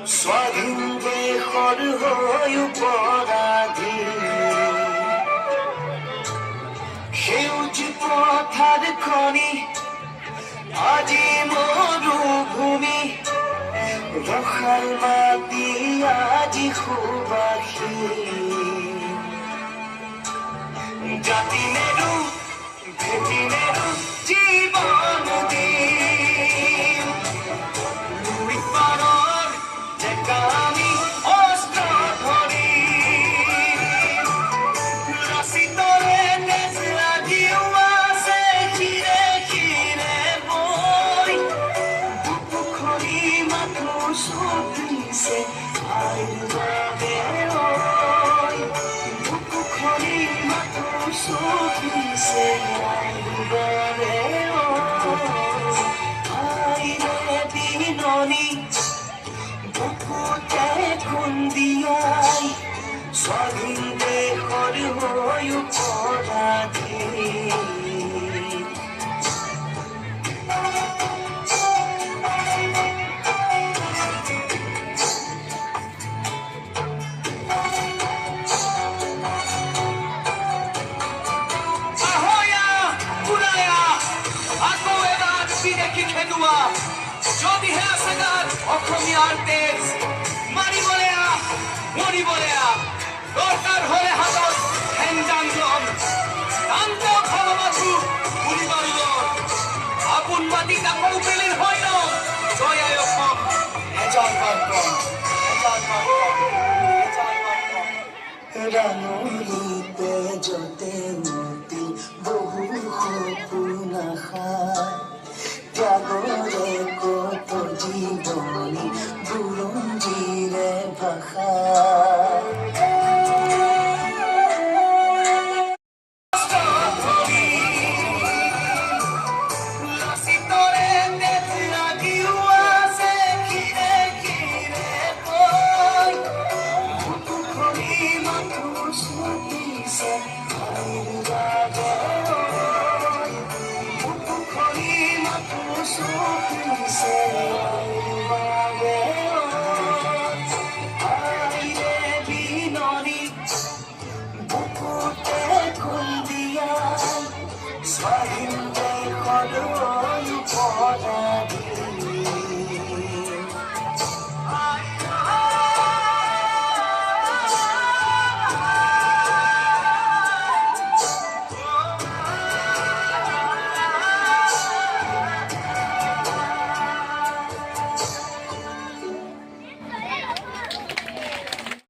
স্বাধীন দেশৰ হৈ অপৰাধী সেউজ পথাৰ খনি আজি মৰুভূমি ৰসাল মাটি আজি সুবাসী জাতি নেৰু ভেটি নেৰু জীৱন দিম লুই পাৰৰ ডেকা আমি অস্ত্ৰ ধৰি ৰচিতৰে তেজ লাগিও আছে শিৰে শিৰে বৈ বুকুখনি মাথো চপিছে আইৰ বাবে ঐ বুকুখনি মাথো চপিছে আইৰ বাবে আইৰে দিননি বুকুতে খুন্দিয়াই স্বাধীন দেশৰ হৈ অপৰাধী যদিহে আছে গাত অসমীয়াৰ তেজ মাৰিবলে মৰিবলে দৰকাৰ হলে হাতত